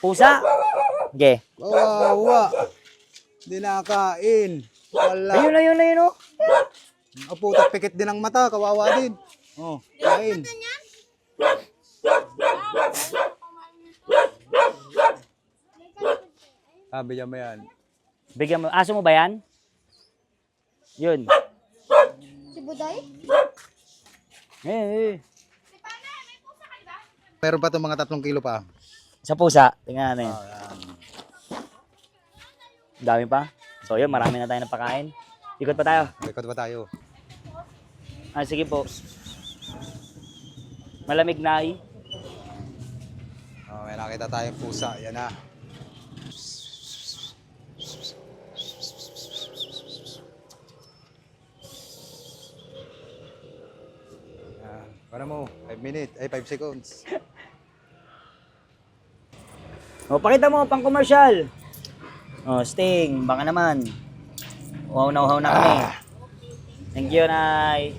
Pusa. Okay. Kawawa. Hindi nakakain. Wala. Ayun, oh. O putak pikit din ang mata. Kawawa din. Oh, kain. Bigyan mo yan. Bigyan mo. Aso mo ba yan? Yun. Si Buday? Eh. Meron pa itong mga 3 kilo pa. Sa pusa. Tingnan natin. Yan. Dami pa. So yun, marami na tayo napakain. Ikot pa tayo. Likod pa tayo. Sige po. Malamig na ay. Oh, may nakita tayong pusa. Yan na. Para mo, 5 minutes, 5 seconds. O, pakita mo, pang commercial. O, Sting, baka naman. Uhaw na kami. Thank you, Nay.